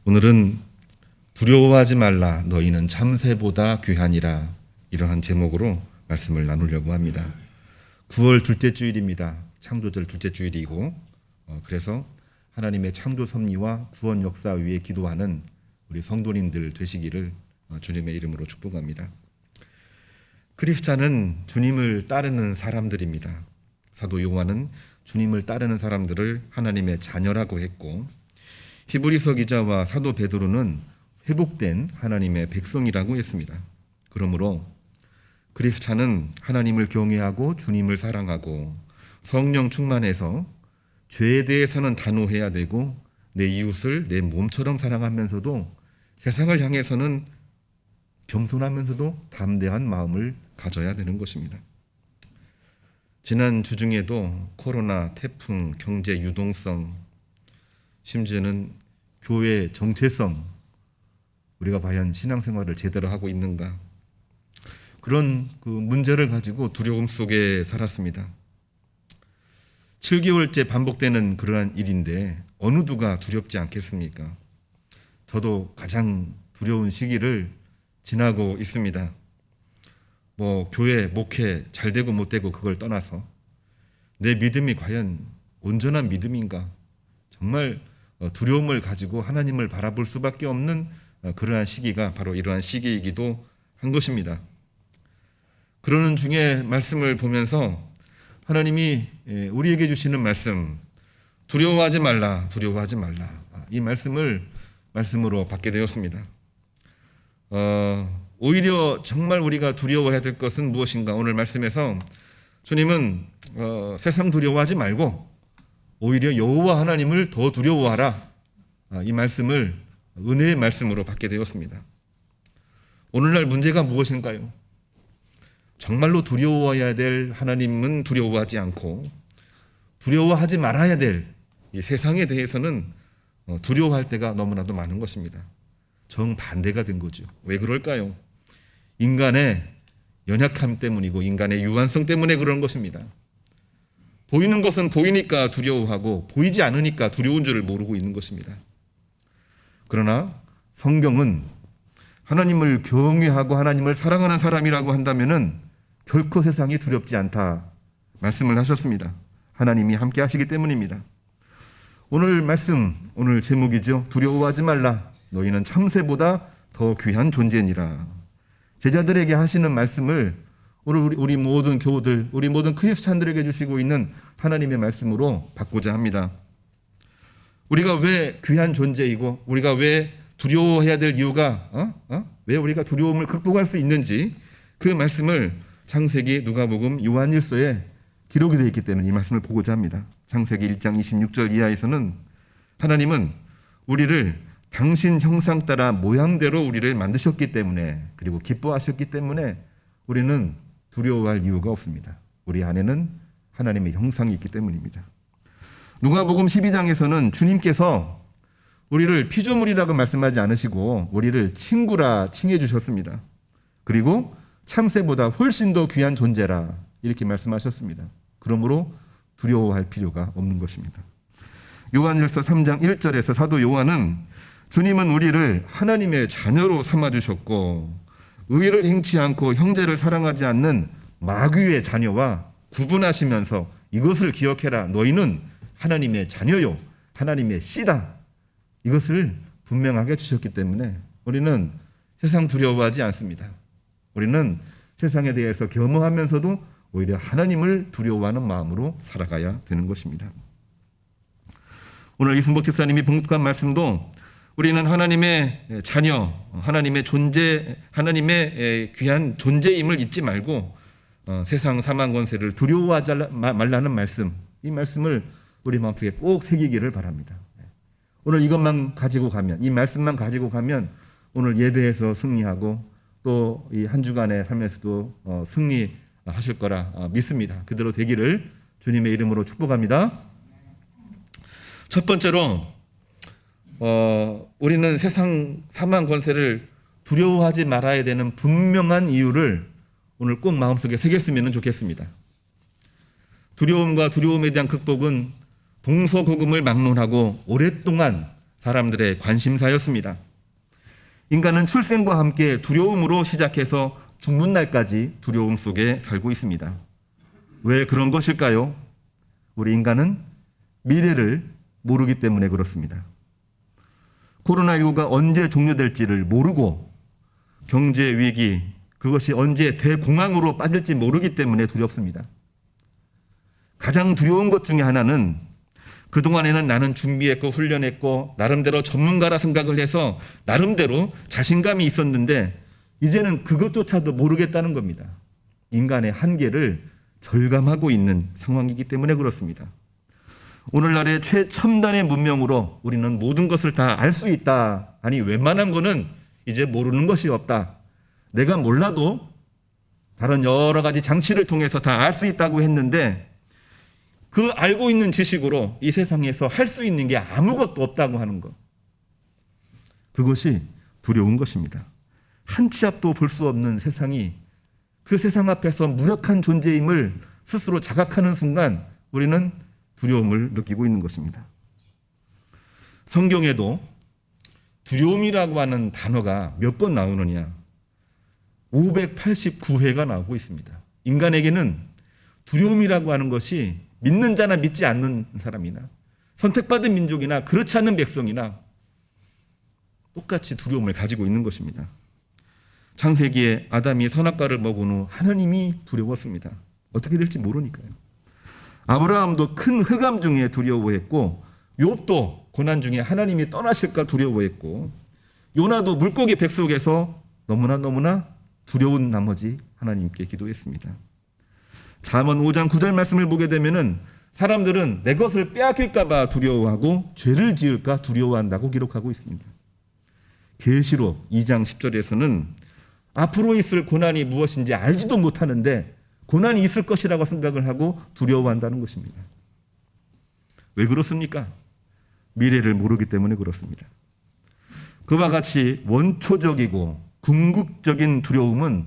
오늘은 두려워하지 말라 너희는 참새보다 귀하니라 이러한 제목으로 말씀을 나누려고 합니다. 9월 둘째 주일입니다. 창조절 둘째 주일이고 그래서 하나님의 창조 섭리와 구원 역사 위에 기도하는 우리 성도님들 되시기를 주님의 이름으로 축복합니다. 크리스찬은 주님을 따르는 사람들입니다. 사도 요한은 주님을 따르는 사람들을 하나님의 자녀라고 했고 히브리서 기자와 사도 베드로는 회복된 하나님의 백성이라고 했습니다. 그러므로 크리스찬은 하나님을 경외하고 주님을 사랑하고 성령 충만해서 죄에 대해서는 단호해야 되고 내 이웃을 내 몸처럼 사랑하면서도 세상을 향해서는 겸손하면서도 담대한 마음을 가져야 되는 것입니다. 지난 주중에도 코로나, 태풍, 경제 유동성, 심지어는 교회 정체성, 우리가 과연 신앙생활을 제대로 하고 있는가, 그런 문제를 가지고 두려움 속에 살았습니다. 7개월째 반복되는 그러한 일인데 어느 누가 두렵지 않겠습니까? 저도 가장 두려운 시기를 지나고 있습니다. 교회, 목회 잘 되고 못 되고 그걸 떠나서 내 믿음이 과연 온전한 믿음인가? 정말 두려움을 가지고 하나님을 바라볼 수밖에 없는 그러한 시기가 바로 이러한 시기이기도 한 것입니다. 그러는 중에 말씀을 보면서 하나님이 우리에게 주시는 말씀, 두려워하지 말라, 두려워하지 말라, 이 말씀으로 받게 되었습니다. 오히려 정말 우리가 두려워해야 될 것은 무엇인가? 오늘 말씀에서 주님은 세상 두려워하지 말고 오히려 여호와 하나님을 더 두려워하라, 이 말씀을 은혜의 말씀으로 받게 되었습니다. 오늘날 문제가 무엇인가요? 정말로 두려워해야 될 하나님은 두려워하지 않고 두려워하지 말아야 될 이 세상에 대해서는 두려워할 때가 너무나도 많은 것입니다. 정반대가 된 거죠. 왜 그럴까요? 인간의 연약함 때문이고 인간의 유한성 때문에 그런 것입니다. 보이는 것은 보이니까 두려워하고 보이지 않으니까 두려운 줄을 모르고 있는 것입니다. 그러나 성경은 하나님을 경외하고 하나님을 사랑하는 사람이라고 한다면은 결코 세상이 두렵지 않다 말씀을 하셨습니다. 하나님이 함께 하시기 때문입니다. 오늘 말씀, 오늘 제목이죠. 두려워하지 말라. 너희는 참새보다 더 귀한 존재니라. 제자들에게 하시는 말씀을 오늘 우리 모든 교우들, 우리 모든 크리스찬들에게 주시고 있는 하나님의 말씀으로 받고자 합니다. 우리가 왜 귀한 존재이고 우리가 왜 두려워해야 될 이유가 왜 우리가 두려움을 극복할 수 있는지 그 말씀을 창세기, 누가복음, 요한일서에 기록이 되어 있기 때문에 이 말씀을 보고자 합니다. 창세기 1장 26절 이하에서는 하나님은 우리를 당신 형상 따라 모양대로 우리를 만드셨기 때문에 그리고 기뻐하셨기 때문에 우리는 두려워할 이유가 없습니다. 우리 안에는 하나님의 형상이 있기 때문입니다. 누가복음 12장에서는 주님께서 우리를 피조물이라고 말씀하지 않으시고 우리를 친구라 칭해 주셨습니다. 그리고 참새보다 훨씬 더 귀한 존재라 이렇게 말씀하셨습니다. 그러므로 두려워할 필요가 없는 것입니다. 요한일서 3장 1절에서 사도 요한은 주님은 우리를 하나님의 자녀로 삼아주셨고 의를 행치 않고 형제를 사랑하지 않는 마귀의 자녀와 구분하시면서 이것을 기억해라. 너희는 하나님의 자녀요. 하나님의 씨다. 이것을 분명하게 주셨기 때문에 우리는 세상 두려워하지 않습니다. 우리는 세상에 대해서 겸허하면서도 오히려 하나님을 두려워하는 마음으로 살아가야 되는 것입니다. 오늘 이순복 집사님이 봉독한 말씀도 우리는 하나님의 자녀, 하나님의 존재, 하나님의 귀한 존재임을 잊지 말고 세상 사망 권세를 두려워하지 말라는 말씀, 이 말씀을 우리 마음속에 꼭 새기기를 바랍니다. 오늘 이것만 가지고 가면, 이 말씀만 가지고 가면 오늘 예배에서 승리하고 또 이 한 주간의 삶에서도 승리하실 거라 믿습니다. 그대로 되기를 주님의 이름으로 축복합니다. 첫 번째로 우리는 세상 사망 권세를 두려워하지 말아야 되는 분명한 이유를 오늘 꼭 마음속에 새겼으면 좋겠습니다. 두려움과 두려움에 대한 극복은 동서고금을 막론하고 오랫동안 사람들의 관심사였습니다. 인간은 출생과 함께 두려움으로 시작해서 죽는 날까지 두려움 속에 살고 있습니다. 왜 그런 것일까요? 우리 인간은 미래를 모르기 때문에 그렇습니다. 코로나19가 언제 종료될지를 모르고 경제 위기, 그것이 언제 대공황으로 빠질지 모르기 때문에 두렵습니다. 가장 두려운 것 중에 하나는 그동안에는 나는 준비했고 훈련했고 나름대로 전문가라 생각을 해서 나름대로 자신감이 있었는데 이제는 그것조차도 모르겠다는 겁니다. 인간의 한계를 절감하고 있는 상황이기 때문에 그렇습니다. 오늘날의 최첨단의 문명으로 우리는 모든 것을 다 알 수 있다. 아니 웬만한 거는 이제 모르는 것이 없다. 내가 몰라도 다른 여러 가지 장치를 통해서 다 알 수 있다고 했는데 그 알고 있는 지식으로 이 세상에서 할 수 있는 게 아무것도 없다고 하는 것. 그것이 두려운 것입니다. 한 치 앞도 볼 수 없는 세상이 그 세상 앞에서 무력한 존재임을 스스로 자각하는 순간 우리는 두려움을 느끼고 있는 것입니다. 성경에도 두려움이라고 하는 단어가 몇 번 나오느냐? 589회가 나오고 있습니다. 인간에게는 두려움이라고 하는 것이 믿는 자나 믿지 않는 사람이나 선택받은 민족이나 그렇지 않은 백성이나 똑같이 두려움을 가지고 있는 것입니다. 창세기에 아담이 선악과를 먹은 후 하나님이 두려웠습니다. 어떻게 될지 모르니까요. 아브라함도 큰 흑암 중에 두려워했고 욥도 고난 중에 하나님이 떠나실까 두려워했고 요나도 물고기 백 속에서 너무나 두려운 나머지 하나님께 기도했습니다. 잠언 5장 9절 말씀을 보게 되면은 사람들은 내 것을 빼앗길까 봐 두려워하고 죄를 지을까 두려워한다고 기록하고 있습니다. 계시록 2장 10절에서는 앞으로 있을 고난이 무엇인지 알지도 못하는데 고난이 있을 것이라고 생각을 하고 두려워한다는 것입니다. 왜 그렇습니까? 미래를 모르기 때문에 그렇습니다. 그와 같이 원초적이고 궁극적인 두려움은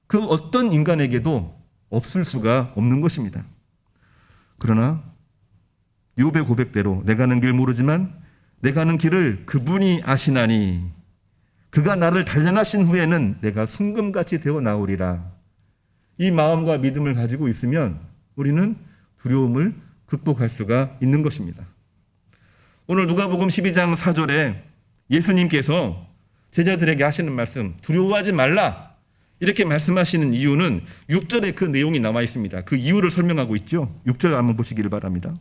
그 어떤 인간에게도 없을 수가 없는 것입니다. 그러나 욥의 고백대로 내가 가는 길 모르지만 내가 가는 길을 그분이 아시나니 그가 나를 단련하신 후에는 내가 순금같이 되어 나오리라. 이 마음과 믿음을 가지고 있으면 우리는 두려움을 극복할 수가 있는 것입니다. 오늘 누가복음 12장 4절에 예수님께서 제자들에게 하시는 말씀, 두려워하지 말라 이렇게 말씀하시는 이유는 6절에 그 내용이 나와 있습니다. 그 이유를 설명하고 있죠. 6절 한번 보시기를 바랍니다.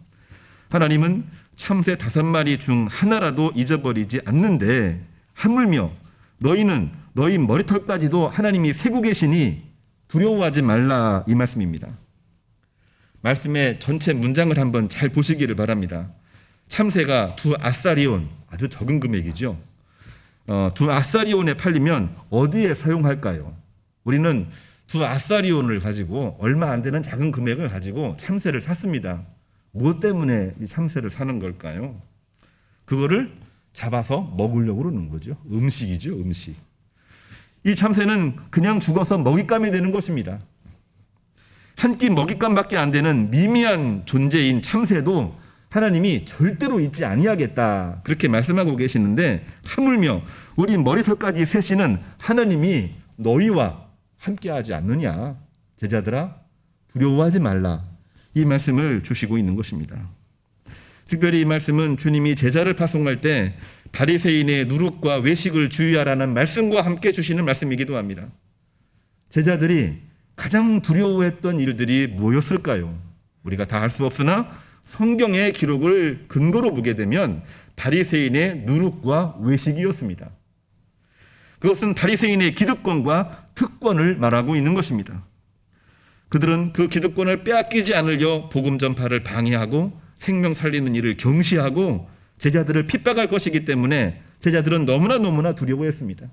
하나님은 참새 5마리 중 하나라도 잊어버리지 않는데 하물며 너희는 너희 머리털까지도 하나님이 세고 계시니 두려워하지 말라 이 말씀입니다. 말씀의 전체 문장을 한번 잘 보시기를 바랍니다. 참새가 두 아사리온, 아주 적은 금액이죠. 두 아사리온에 팔리면 어디에 사용할까요? 우리는 두 아사리온을 가지고 얼마 안 되는 작은 금액을 가지고 참새를 샀습니다. 무엇 때문에 이 참새를 사는 걸까요? 그거를 잡아서 먹으려고 그러는 거죠. 음식이죠, 음식. 이 참새는 그냥 죽어서 먹잇감이 되는 것입니다. 한 끼 먹잇감밖에 안 되는 미미한 존재인 참새도 하나님이 절대로 잊지 아니하겠다 그렇게 말씀하고 계시는데 하물며 우리 머리털까지 세시는 하나님이 너희와 함께하지 않느냐. 제자들아 두려워하지 말라 이 말씀을 주시고 있는 것입니다. 특별히 이 말씀은 주님이 제자를 파송할 때 바리새인의 누룩과 외식을 주의하라는 말씀과 함께 주시는 말씀이기도 합니다. 제자들이 가장 두려워했던 일들이 뭐였을까요? 우리가 다 알 수 없으나 성경의 기록을 근거로 보게 되면 바리새인의 누룩과 외식이었습니다. 그것은 바리새인의 기득권과 특권을 말하고 있는 것입니다. 그들은 그 기득권을 빼앗기지 않으려 복음 전파를 방해하고 생명 살리는 일을 경시하고 제자들을 핍박할 것이기 때문에 제자들은 너무나 두려워했습니다.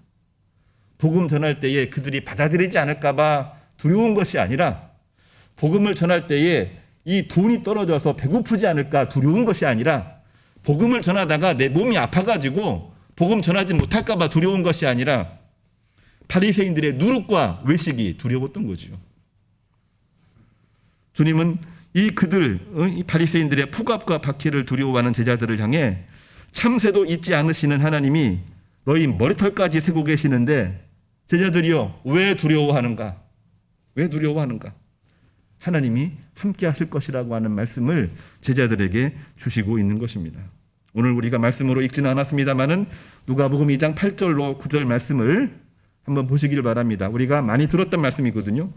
복음 전할 때에 그들이 받아들이지 않을까 봐 두려운 것이 아니라 복음을 전할 때에 이 돈이 떨어져서 배고프지 않을까 두려운 것이 아니라 복음을 전하다가 내 몸이 아파가지고 복음 전하지 못할까 봐 두려운 것이 아니라 바리새인들의 누룩과 외식이 두려웠던 거죠. 주님은 이 바리새인들의 푸갑과 박해를 두려워하는 제자들을 향해 참새도 잊지 않으시는 하나님이 너희 머리털까지 세고 계시는데 제자들이여 왜 두려워하는가? 왜 두려워하는가? 하나님이 함께 하실 것이라고 하는 말씀을 제자들에게 주시고 있는 것입니다. 오늘 우리가 말씀으로 읽지는 않았습니다만은 누가복음 2장 8절로 9절 말씀을 한번 보시길 바랍니다. 우리가 많이 들었던 말씀이거든요.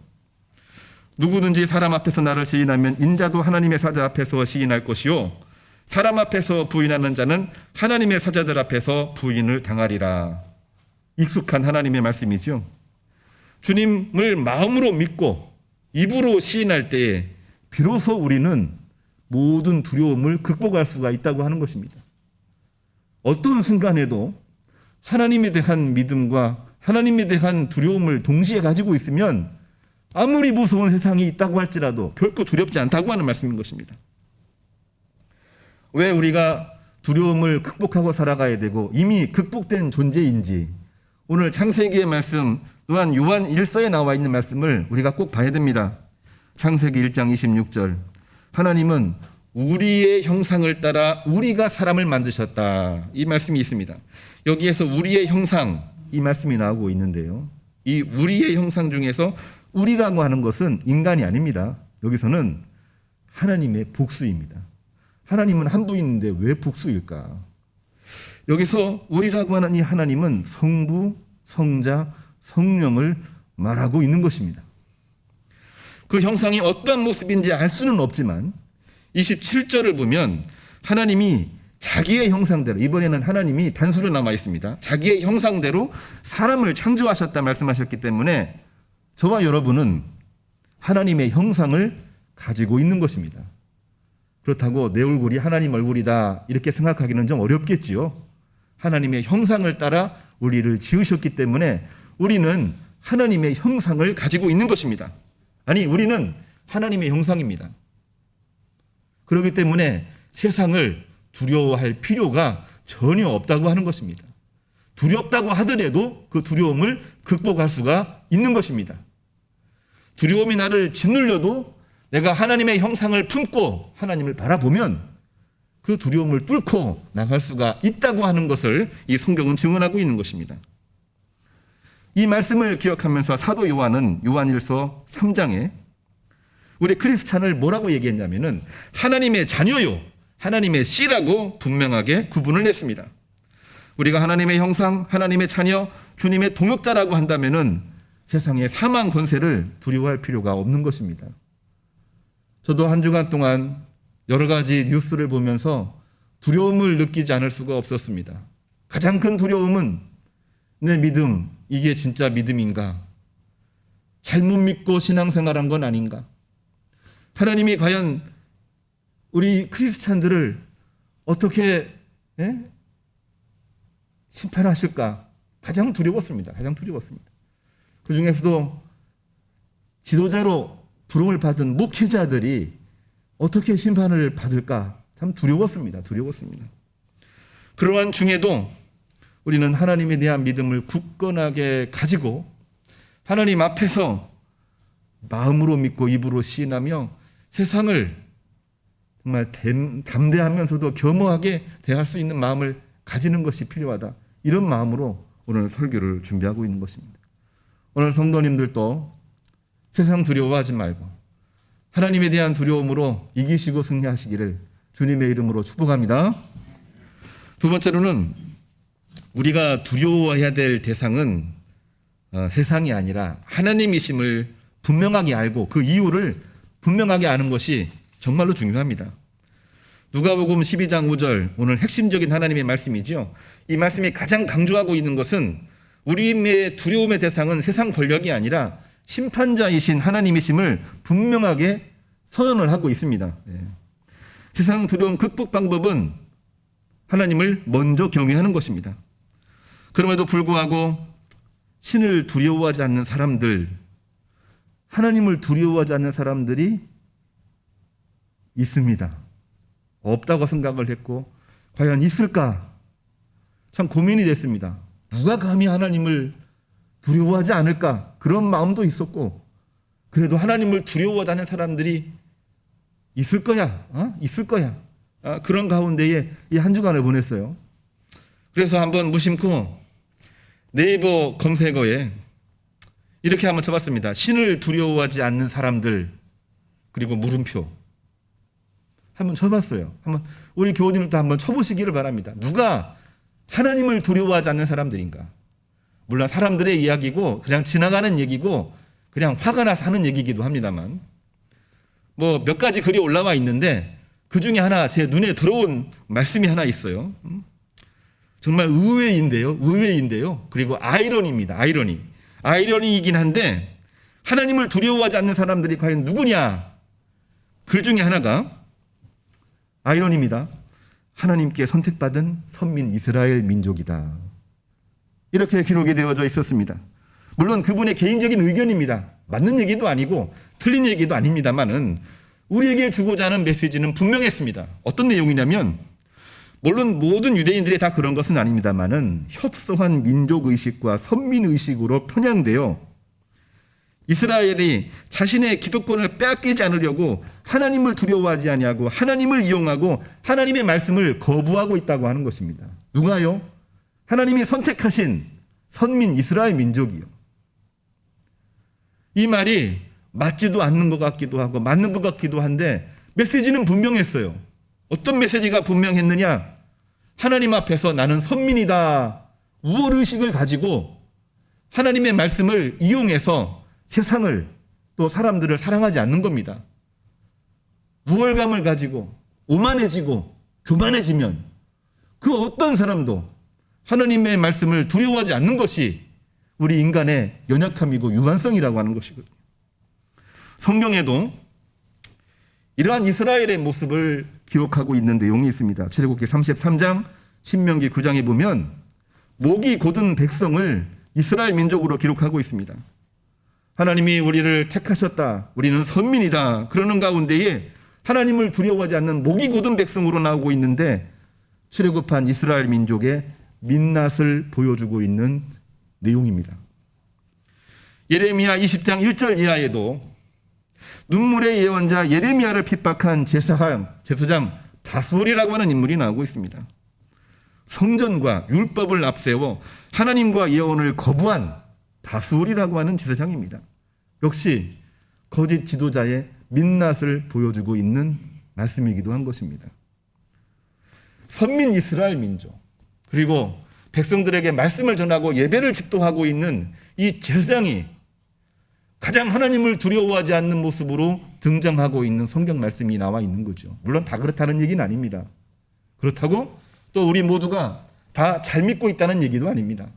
누구든지 사람 앞에서 나를 시인하면 인자도 하나님의 사자 앞에서 시인할 것이요 사람 앞에서 부인하는 자는 하나님의 사자들 앞에서 부인을 당하리라. 익숙한 하나님의 말씀이죠. 주님을 마음으로 믿고 입으로 시인할 때에 비로소 우리는 모든 두려움을 극복할 수가 있다고 하는 것입니다. 어떤 순간에도 하나님에 대한 믿음과 하나님에 대한 두려움을 동시에 가지고 있으면 아무리 무서운 세상이 있다고 할지라도 결코 두렵지 않다고 하는 말씀인 것입니다. 왜 우리가 두려움을 극복하고 살아가야 되고 이미 극복된 존재인지 오늘 창세기의 말씀 또한 요한 1서에 나와 있는 말씀을 우리가 꼭 봐야 됩니다. 창세기 1장 26절 하나님은 우리의 형상을 따라 우리가 사람을 만드셨다. 이 말씀이 있습니다. 여기에서 우리의 형상 이 말씀이 나오고 있는데요. 이 우리의 형상 중에서 우리라고 하는 것은 인간이 아닙니다. 여기서는 하나님의 복수입니다. 하나님은 한 분인데 왜 복수일까? 여기서 우리라고 하는 이 하나님은 성부, 성자, 성령을 말하고 있는 것입니다. 그 형상이 어떤 모습인지 알 수는 없지만 27절을 보면 하나님이 자기의 형상대로 이번에는 하나님이 단수로 남아 있습니다. 자기의 형상대로 사람을 창조하셨다 말씀하셨기 때문에 저와 여러분은 하나님의 형상을 가지고 있는 것입니다. 그렇다고 내 얼굴이 하나님 얼굴이다 이렇게 생각하기는 좀 어렵겠지요. 하나님의 형상을 따라 우리를 지으셨기 때문에 우리는 하나님의 형상을 가지고 있는 것입니다. 아니 우리는 하나님의 형상입니다. 그렇기 때문에 세상을 두려워할 필요가 전혀 없다고 하는 것입니다. 두렵다고 하더라도 그 두려움을 극복할 수가 있는 것입니다. 두려움이 나를 짓눌려도 내가 하나님의 형상을 품고 하나님을 바라보면 그 두려움을 뚫고 나갈 수가 있다고 하는 것을 이 성경은 증언하고 있는 것입니다. 이 말씀을 기억하면서 사도 요한은 요한일서 3장에 우리 크리스찬을 뭐라고 얘기했냐면은 하나님의 자녀요, 하나님의 씨라고 분명하게 구분을 했습니다. 우리가 하나님의 형상, 하나님의 자녀, 주님의 동역자라고 한다면은 세상의 사망 권세를 두려워할 필요가 없는 것입니다. 저도 한 주간 동안 여러 가지 뉴스를 보면서 두려움을 느끼지 않을 수가 없었습니다. 가장 큰 두려움은 내 믿음, 이게 진짜 믿음인가? 잘못 믿고 신앙생활한 건 아닌가? 하나님이 과연 우리 크리스찬들을 어떻게 심판하실까? 가장 두려웠습니다. 가장 두려웠습니다. 그 중에서도 지도자로 부름을 받은 목회자들이 어떻게 심판을 받을까? 참 두려웠습니다. 두려웠습니다. 그러한 중에도 우리는 하나님에 대한 믿음을 굳건하게 가지고 하나님 앞에서 마음으로 믿고 입으로 시인하며 세상을 정말 담대하면서도 겸허하게 대할 수 있는 마음을 가지는 것이 필요하다. 이런 마음으로 오늘 설교를 준비하고 있는 것입니다. 오늘 성도님들도 세상 두려워하지 말고 하나님에 대한 두려움으로 이기시고 승리하시기를 주님의 이름으로 축복합니다. 두 번째로는 우리가 두려워해야 될 대상은 세상이 아니라 하나님이심을 분명하게 알고 그 이유를 분명하게 아는 것이 정말로 중요합니다. 누가복음 12장 5절 오늘 핵심적인 하나님의 말씀이죠. 이 말씀이 가장 강조하고 있는 것은 우리의 두려움의 대상은 세상 권력이 아니라 심판자이신 하나님이심을 분명하게 선언을 하고 있습니다. 세상 두려움 극복 방법은 하나님을 먼저 경외하는 것입니다. 그럼에도 불구하고 신을 두려워하지 않는 사람들, 하나님을 두려워하지 않는 사람들이 있습니다. 없다고 생각을 했고 과연 있을까? 참 고민이 됐습니다. 누가 감히 하나님을 두려워하지 않을까? 그런 마음도 있었고 그래도 하나님을 두려워하지 않는 사람들이 있을 거야. 있을 거야. 그런 가운데에 이 한 주간을 보냈어요. 그래서 한번 무심코 네이버 검색어에 이렇게 한번 쳐봤습니다. 신을 두려워하지 않는 사람들, 그리고 물음표 한번 쳐봤어요. 한번 우리 교우님들도 한번 쳐보시기를 바랍니다. 누가 하나님을 두려워하지 않는 사람들인가? 물론 사람들의 이야기고 그냥 지나가는 얘기고 그냥 화가 나서 하는 얘기이기도 합니다만, 뭐 몇 가지 글이 올라와 있는데 그 중에 하나 제 눈에 들어온 말씀이 하나 있어요. 정말 의외인데요. 그리고 아이러니입니다. 아이러니이긴 한데, 하나님을 두려워하지 않는 사람들이 과연 누구냐? 글 중에 하나가 아이러니입니다. 하나님께 선택받은 선민 이스라엘 민족이다. 이렇게 기록이 되어져 있었습니다. 물론 그분의 개인적인 의견입니다. 맞는 얘기도 아니고 틀린 얘기도 아닙니다만은 우리에게 주고자 하는 메시지는 분명했습니다. 어떤 내용이냐면, 물론 모든 유대인들이 다 그런 것은 아닙니다만은 협소한 민족의식과 선민의식으로 편향되어 이스라엘이 자신의 기득권을 빼앗기지 않으려고 하나님을 두려워하지 아니하고 하나님을 이용하고 하나님의 말씀을 거부하고 있다고 하는 것입니다. 누가요? 하나님이 선택하신 선민 이스라엘 민족이요. 이 말이 맞지도 않는 것 같기도 하고 맞는 것 같기도 한데 메시지는 분명했어요. 어떤 메시지가 분명했느냐? 하나님 앞에서 나는 선민이다. 우월의식을 가지고 하나님의 말씀을 이용해서 세상을 또 사람들을 사랑하지 않는 겁니다. 우월감을 가지고 오만해지고 교만해지면 그 어떤 사람도 하나님의 말씀을 두려워하지 않는 것이 우리 인간의 연약함이고 유한성이라고 하는 것이거든요. 성경에도 이러한 이스라엘의 모습을 기록하고 있는 내용이 있습니다. 출애굽기 33장, 신명기 9장에 보면 목이 곧은 백성을 이스라엘 민족으로 기록하고 있습니다. 하나님이 우리를 택하셨다. 우리는 선민이다. 그러는 가운데에 하나님을 두려워하지 않는 목이 곧은 백성으로 나오고 있는데 출애굽한 이스라엘 민족의 민낯을 보여주고 있는 내용입니다. 예레미야 20장 1절 이하에도 눈물의 예언자 예레미야를 핍박한 제사장 다술이라고 하는 인물이 나오고 있습니다. 성전과 율법을 앞세워 하나님과 예언을 거부한 다술이라고 하는 제사장입니다. 역시 거짓 지도자의 민낯을 보여주고 있는 말씀이기도 한 것입니다. 선민 이스라엘 민족, 그리고 백성들에게 말씀을 전하고 예배를 집도하고 있는 이 제사장이 가장 하나님을 두려워하지 않는 모습으로 등장하고 있는 성경 말씀이 나와 있는 거죠. 물론 다 그렇다는 얘기는 아닙니다. 그렇다고 또 우리 모두가 다 잘 믿고 있다는 얘기도 아닙니다.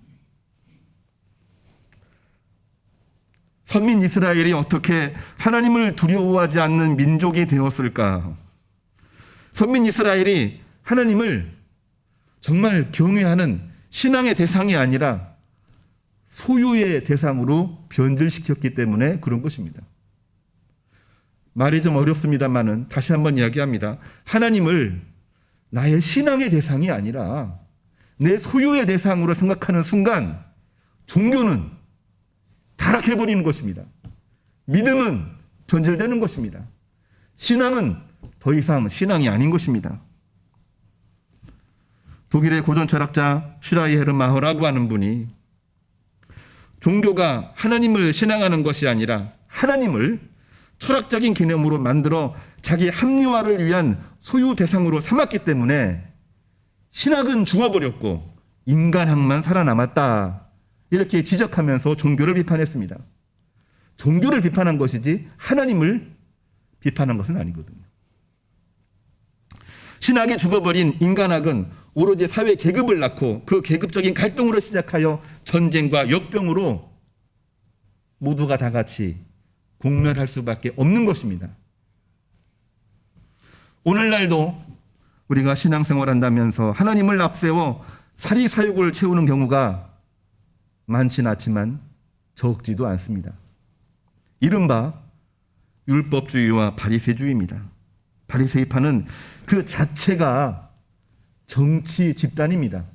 선민 이스라엘이 어떻게 하나님을 두려워하지 않는 민족이 되었을까? 선민 이스라엘이 하나님을 정말 경외하는 신앙의 대상이 아니라 소유의 대상으로 변질시켰기 때문에 그런 것입니다. 말이 좀 어렵습니다만은 다시 한번 이야기합니다. 하나님을 나의 신앙의 대상이 아니라 내 소유의 대상으로 생각하는 순간 종교는 타락해버리는 것입니다. 믿음은 변질되는 것입니다. 신앙은 더 이상 신앙이 아닌 것입니다. 독일의 고전 철학자 슈라이헤르 마허라고 하는 분이 종교가 하나님을 신앙하는 것이 아니라 하나님을 철학적인 개념으로 만들어 자기 합리화를 위한 소유 대상으로 삼았기 때문에 신학은 죽어버렸고 인간학만 살아남았다. 이렇게 지적하면서 종교를 비판했습니다. 종교를 비판한 것이지 하나님을 비판한 것은 아니거든요. 신학이 죽어버린 인간학은 오로지 사회 계급을 낳고 그 계급적인 갈등으로 시작하여 전쟁과 역병으로 모두가 다 같이 공멸할 수밖에 없는 것입니다. 오늘날도 우리가 신앙생활한다면서 하나님을 앞세워 사리사욕을 채우는 경우가 많지는 않지만 적지도 않습니다. 이른바 율법주의와 바리새주의입니다. 바리새파는 그 자체가 정치 집단입니다.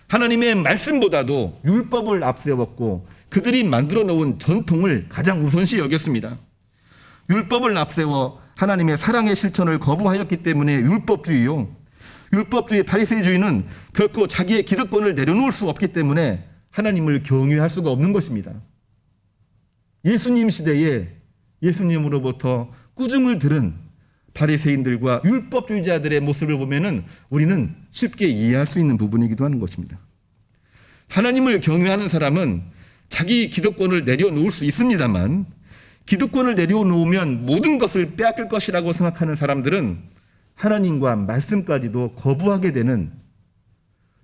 하나님의 말씀보다도 율법을 앞세웠고 그들이 만들어 놓은 전통을 가장 우선시 여겼습니다. 율법을 앞세워 하나님의 사랑의 실천을 거부하였기 때문에 율법주의요. 율법주의 바리새인주의는 결코 자기의 기득권을 내려놓을 수 없기 때문에 하나님을 경외할 수가 없는 것입니다. 예수님 시대에 예수님으로부터 꾸중을 들은 바리새인들과 율법주의자들의 모습을 보면은 우리는 쉽게 이해할 수 있는 부분이기도 하는 것입니다. 하나님을 경외하는 사람은 자기 기득권을 내려놓을 수 있습니다만 기득권을 내려놓으면 모든 것을 빼앗길 것이라고 생각하는 사람들은 하나님과 말씀까지도 거부하게 되는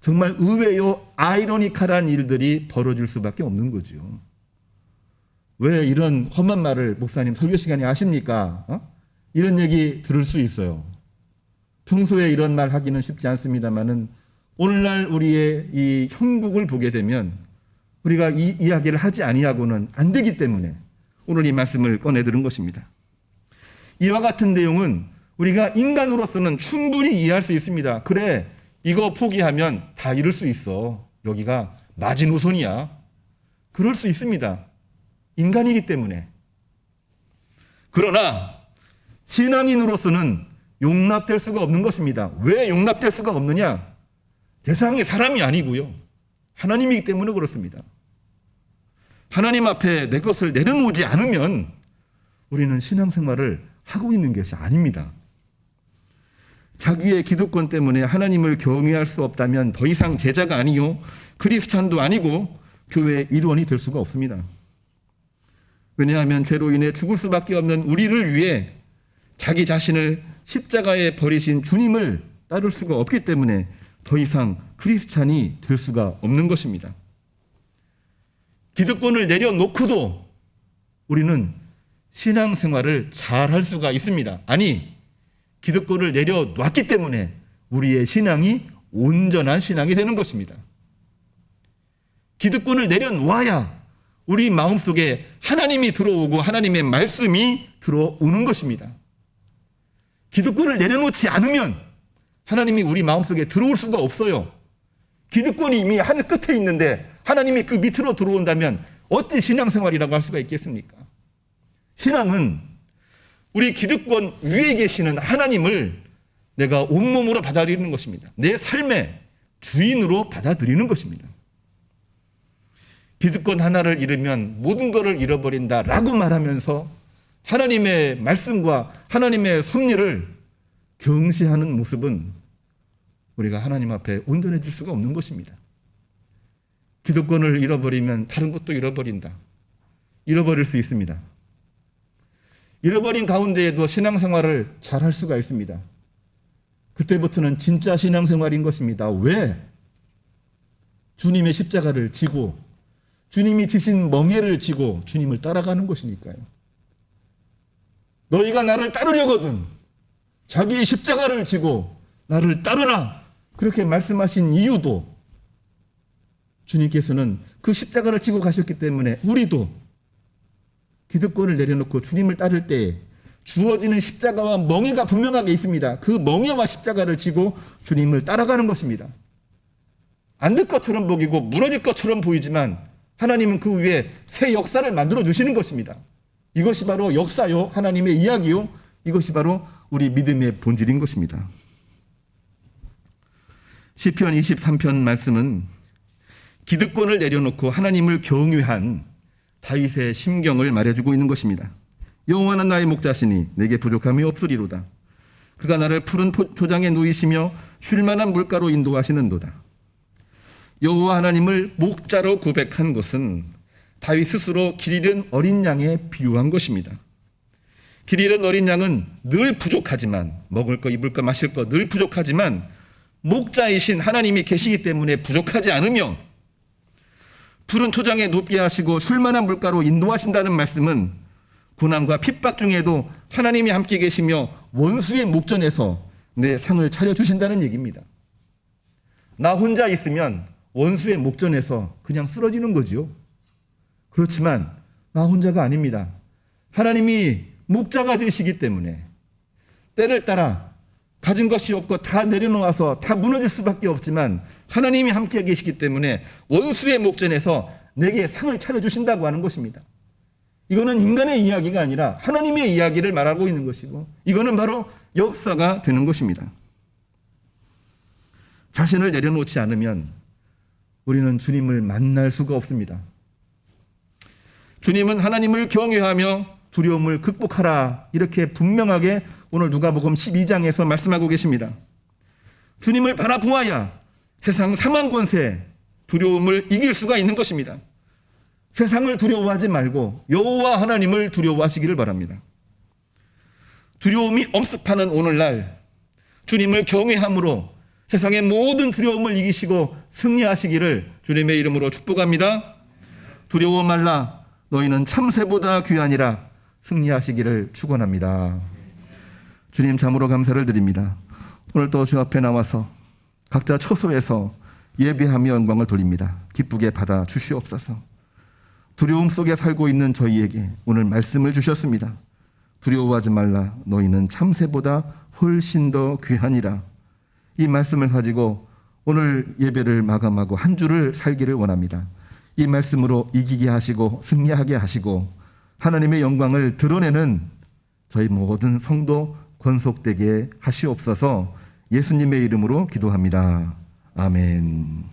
정말 의외요 아이러니컬한 일들이 벌어질 수밖에 없는 거죠. 왜 이런 험한 말을 목사님 설교 시간에 하십니까? 이런 얘기 들을 수 있어요. 평소에 이런 말 하기는 쉽지 않습니다만은 오늘날 우리의 이 형국을 보게 되면 우리가 이 이야기를 하지 아니하고는 안 되기 때문에 오늘 이 말씀을 꺼내들은 것입니다. 이와 같은 내용은 우리가 인간으로서는 충분히 이해할 수 있습니다. 그래, 이거 포기하면 다 이룰 수 있어. 여기가 마지노선이야. 그럴 수 있습니다. 인간이기 때문에. 그러나 신앙인으로서는 용납될 수가 없는 것입니다. 왜 용납될 수가 없느냐? 대상이 사람이 아니고요. 하나님이기 때문에 그렇습니다. 하나님 앞에 내 것을 내려놓지 않으면 우리는 신앙생활을 하고 있는 것이 아닙니다. 자기의 기득권 때문에 하나님을 경외할 수 없다면 더 이상 제자가 아니요 그리스찬도 아니고 교회의 일원이 될 수가 없습니다. 왜냐하면 죄로 인해 죽을 수밖에 없는 우리를 위해 자기 자신을 십자가에 버리신 주님을 따를 수가 없기 때문에 더 이상 크리스찬이 될 수가 없는 것입니다. 기득권을 내려놓고도 우리는 신앙생활을 잘 할 수가 있습니다. 아니, 기득권을 내려놨기 때문에 우리의 신앙이 온전한 신앙이 되는 것입니다. 기득권을 내려놓아야 우리 마음속에 하나님이 들어오고 하나님의 말씀이 들어오는 것입니다. 기득권을 내려놓지 않으면 하나님이 우리 마음속에 들어올 수가 없어요. 기득권이 이미 하늘 끝에 있는데 하나님이 그 밑으로 들어온다면 어찌 신앙생활이라고 할 수가 있겠습니까? 신앙은 우리 기득권 위에 계시는 하나님을 내가 온몸으로 받아들이는 것입니다. 내 삶의 주인으로 받아들이는 것입니다. 기득권 하나를 잃으면 모든 것을 잃어버린다라고 말하면서 하나님의 말씀과 하나님의 섭리를 경시하는 모습은 우리가 하나님 앞에 온전해질 수가 없는 것입니다. 기득권을 잃어버리면 다른 것도 잃어버린다. 잃어버릴 수 있습니다. 잃어버린 가운데에도 신앙생활을 잘 할 수가 있습니다. 그때부터는 진짜 신앙생활인 것입니다. 왜? 주님의 십자가를 지고 주님이 지신 멍에를 지고 주님을 따라가는 것이니까요. 너희가 나를 따르려거든 자기의 십자가를 지고 나를 따르라 그렇게 말씀하신 이유도 주님께서는 그 십자가를 지고 가셨기 때문에 우리도 기득권을 내려놓고 주님을 따를 때에 주어지는 십자가와 멍에가 분명하게 있습니다. 그 멍에와 십자가를 지고 주님을 따라가는 것입니다. 안 될 것처럼 보이고 무너질 것처럼 보이지만 하나님은 그 위에 새 역사를 만들어 주시는 것입니다. 이것이 바로 역사요, 하나님의 이야기요, 이것이 바로 우리 믿음의 본질인 것입니다. 시편 23편 말씀은 기득권을 내려놓고 하나님을 경외한 다윗의 심경을 말해주고 있는 것입니다. 여호와는 나의 목자시니 내게 부족함이 없으리로다. 그가 나를 푸른 초장에 누이시며 쉴 만한 물가로 인도하시는도다. 여호와 하나님을 목자로 고백한 것은 다윗 스스로 길 잃은 어린 양에 비유한 것입니다. 길 잃은 어린 양은 늘 부족하지만 먹을 거 입을 거 마실 거 늘 부족하지만 목자이신 하나님이 계시기 때문에 부족하지 않으며 푸른 초장에 눕게 하시고 쉴 만한 물가로 인도하신다는 말씀은 고난과 핍박 중에도 하나님이 함께 계시며 원수의 목전에서 내 상을 차려주신다는 얘기입니다. 나 혼자 있으면 원수의 목전에서 그냥 쓰러지는 거지요. 그렇지만 나 혼자가 아닙니다. 하나님이 목자가 되시기 때문에 때를 따라 가진 것이 없고 다 내려놓아서 다 무너질 수밖에 없지만 하나님이 함께 계시기 때문에 원수의 목전에서 내게 상을 차려주신다고 하는 것입니다. 이거는 인간의 이야기가 아니라 하나님의 이야기를 말하고 있는 것이고 이거는 바로 역사가 되는 것입니다. 자신을 내려놓지 않으면 우리는 주님을 만날 수가 없습니다. 주님은 하나님을 경외하며 두려움을 극복하라, 이렇게 분명하게 오늘 누가복음 12장에서 말씀하고 계십니다. 주님을 바라보아야 세상 사망 권세, 두려움을 이길 수가 있는 것입니다. 세상을 두려워하지 말고 여호와 하나님을 두려워하시기를 바랍니다. 두려움이 엄습하는 오늘날 주님을 경외함으로 세상의 모든 두려움을 이기시고 승리하시기를 주님의 이름으로 축복합니다. 두려워 말라, 너희는 참새보다 귀하니라, 승리하시기를 축원합니다. 주님 참으로 감사를 드립니다. 오늘 또 주 앞에 나와서 각자 처소에서 예배하며 영광을 돌립니다. 기쁘게 받아 주시옵소서. 두려움 속에 살고 있는 저희에게 오늘 말씀을 주셨습니다. 두려워하지 말라, 너희는 참새보다 훨씬 더 귀하니라. 이 말씀을 가지고 오늘 예배를 마감하고 한 주를 살기를 원합니다. 이 말씀으로 이기게 하시고 승리하게 하시고 하나님의 영광을 드러내는 저희 모든 성도 권속되게 하시옵소서. 예수님의 이름으로 기도합니다. 아멘.